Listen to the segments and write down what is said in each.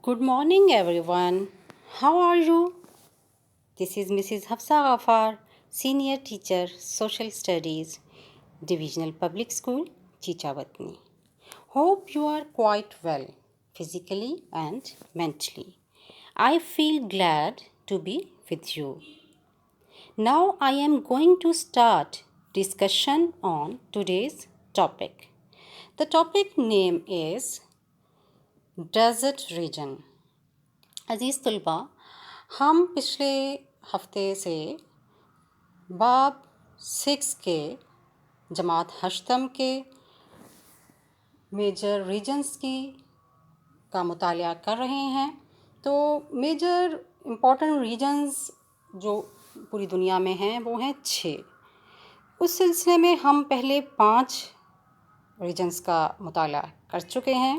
Good morning, everyone. How are you? This is Mrs. Hafsa Ghaffar, Senior Teacher, Social Studies, Divisional Public School, Chichavatni. Hope you are quite well, physically and mentally. I feel glad to be with you. Now I am going to start discussion on today's topic. The topic name is Desert Region. अज़ीज़ तलबा, हम पिछले हफ्ते से बाब 6 के जमात हश्तम के major regions का मुतालिया कर रहे हैं। तो मेजर इम्पॉर्टेंट रीजन्स जो पूरी दुनिया में हैं वो हैं 6। उस सिलसिले में हम पहले 5 रीजन्स का मुतालिया कर चुके हैं।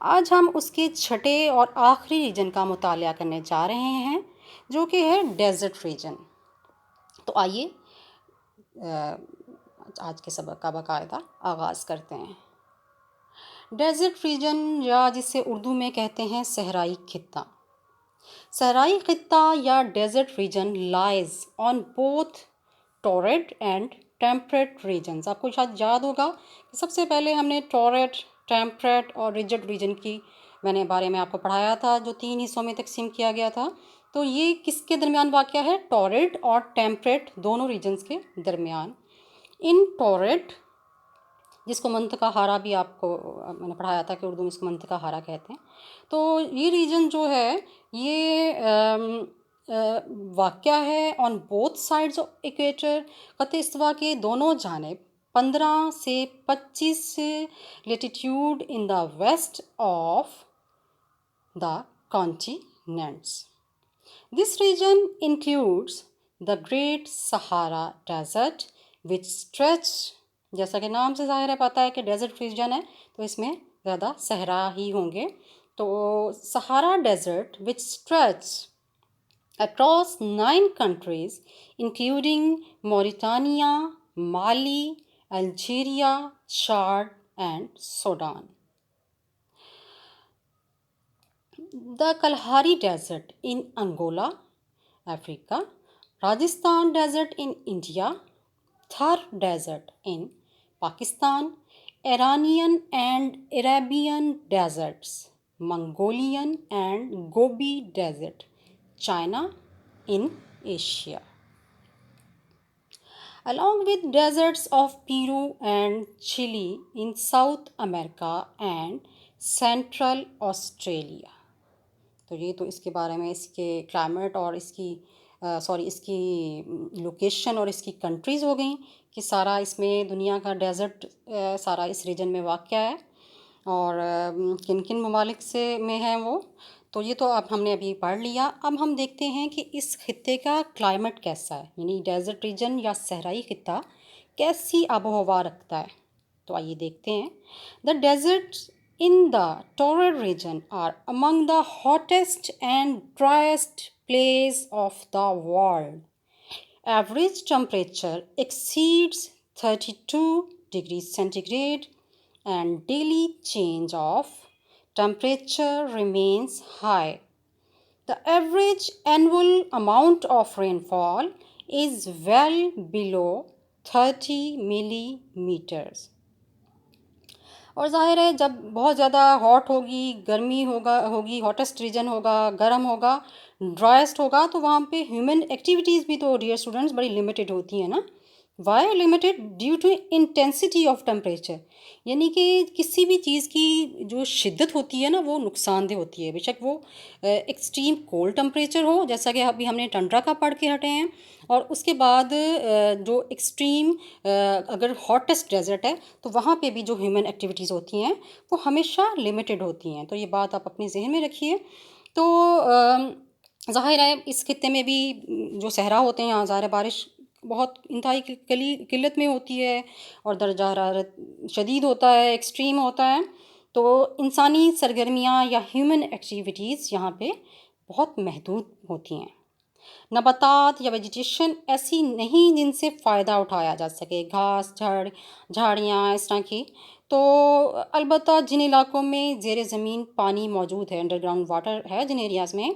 आज हम उसके छठे और आखिरी रीजन का मुतालिया करने जा रहे हैं जो कि है डेज़र्ट रीजन। तो आइए आज के सबक का बाकायदा आगाज़ करते हैं। डेज़र्ट रीजन या जिसे उर्दू में कहते हैं सहराई खित्ता। सहराई खित्ता या desert region lies on both torrid and temperate regions. आपको शायद याद होगा कि सबसे पहले हमने टॉरेड, टेम्परेट और रिजिड रीजन की बारे में आपको पढ़ाया था, जो 3 हिस्सों में तकसीम किया गया था। तो ये किसके दरमियान वाक़या है? टॉरेड और टेम्परेट दोनों रीजन्स के दरमियान। इन टॉरेड, जिसको मंतका हारा भी आपको मैंने पढ़ाया था कि उर्दू में इसको मंतका हारा कहते हैं। तो ये रीजन जो है ये वाक़या है on both sides of equator, ख़त्े इस्तिवा के दोनों जानिब 15 से 25 latitude in the west of the continents. This region includes the great Sahara desert which stretch, जैसा कि नाम से ज़ाहिर है पता है कि डेजर्ट रीजन है तो इसमें ज़्यादा सहरा ही होंगे। तो सहारा desert which stretch across 9 countries including Mauritania, Mali, Algeria, Chad and Sudan. The Kalahari Desert in Angola, Africa, Rajasthan Desert in India, Thar Desert in Pakistan, Iranian and Arabian deserts, Mongolian and Gobi Desert, China in Asia, along with deserts of Peru and Chile in South America and Central Australia. तो ये तो इसके बारे में इसके climate और इसकी location और इसकी कंट्रीज़ हो गई कि सारा इसमें दुनिया का डेजर्ट सारा इस रीजन में वाक़या है और किन किन ममालिक से में है वो। तो ये तो अब हमने अभी पढ़ लिया। अब हम देखते हैं कि इस खित्ते का क्लाइमेट कैसा है, यानी डेजर्ट रीजन या सहराई खित्ता कैसी आबो हवा रखता है। तो आइए देखते हैं। The deserts in the torrid region are among the hottest and driest places of the world. Average temperature exceeds 32 degrees centigrade and daily change of temperature remains high. The average annual amount of rainfall is well below 30 millimeters. और ज़ाहिर है जब बहुत ज़्यादा hot होगी, गर्मी होगी, hottest reason होगा, गर्म होगा, ड्राइस्ट होगा, तो वहाँ पे ह्यूमन एक्टिविटीज़ भी तो डियर स्टूडेंट्स बड़ी लिमिटेड होती हैं ना। Why limited? Due to intensity of temperature, यानी कि किसी भी चीज़ की जो शिद्दत होती है ना वो नुकसानदेह होती है। बेशक वो एक्सट्रीम कोल्ड टेम्परेचर हो, जैसा कि अभी हमने टंड्रा का पढ़ के हटे हैं, और उसके बाद जो एक्सट्रीम अगर हॉटेस्ट डेजर्ट है तो वहाँ पे भी जो ह्यूमन एक्टिविटीज़ होती हैं वो हमेशा लिमिटेड होती हैं। तो ये बात आप अपने जहन में रखिए। तो ज़ाहिर है इस खित्ते में भी जो सहरा होते हैं यहाँ ज़ाहिर बारिश बहुत इंतहाई किल्लत में होती है और दर्जा हरारत शदीद होता है, एक्सट्रीम होता है। तो इंसानी सरगर्मियाँ या ह्यूमन एक्टिविटीज़ यहाँ पे बहुत महदूद होती हैं। नबातात या वेजिटेशन ऐसी नहीं जिनसे फ़ायदा उठाया जा सके, घास झाड़ियाँ इस तरह की, تو البتہ جن علاقوں میں زیر زمین پانی موجود ہے، انڈر گراؤنڈ واٹر ہے جن ایریاز میں،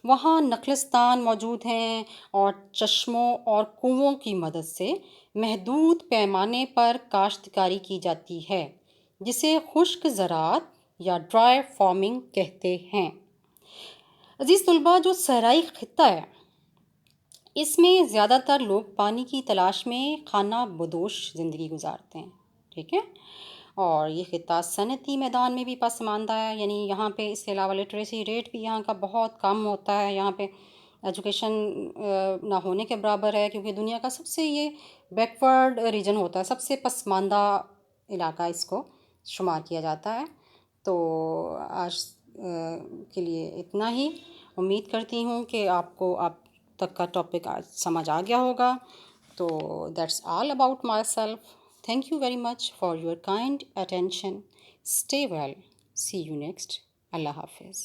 وہاں نخلستان موجود ہیں اور چشموں اور کنووں کی مدد سے محدود پیمانے پر کاشتکاری کی جاتی ہے، جسے خشک زراعت یا ڈرائی فارمنگ کہتے ہیں۔ عزیز طلباء، جو صحرائی خطہ ہے اس میں زیادہ تر لوگ پانی کی تلاش میں خانہ بدوش زندگی گزارتے ہیں، ٹھیک ہے، اور یہ خطہ صنعتی میدان میں بھی پسماندہ ہے، یعنی یہاں پہ اس کے علاوہ لٹریسی ریٹ بھی یہاں کا بہت کم ہوتا ہے، یہاں پہ ایجوکیشن نہ ہونے کے برابر ہے، کیونکہ دنیا کا سب سے یہ بیکورڈ ریجن ہوتا ہے، سب سے پسماندہ علاقہ اس کو شمار کیا جاتا ہے۔ تو آج کے لیے اتنا ہی، امید کرتی ہوں کہ آپ کو آپ تک کا ٹاپک آج سمجھ آ گیا ہوگا۔ تو that's all about my self. Thank you very much for your kind attention. Stay well. See you next. Allah Hafiz.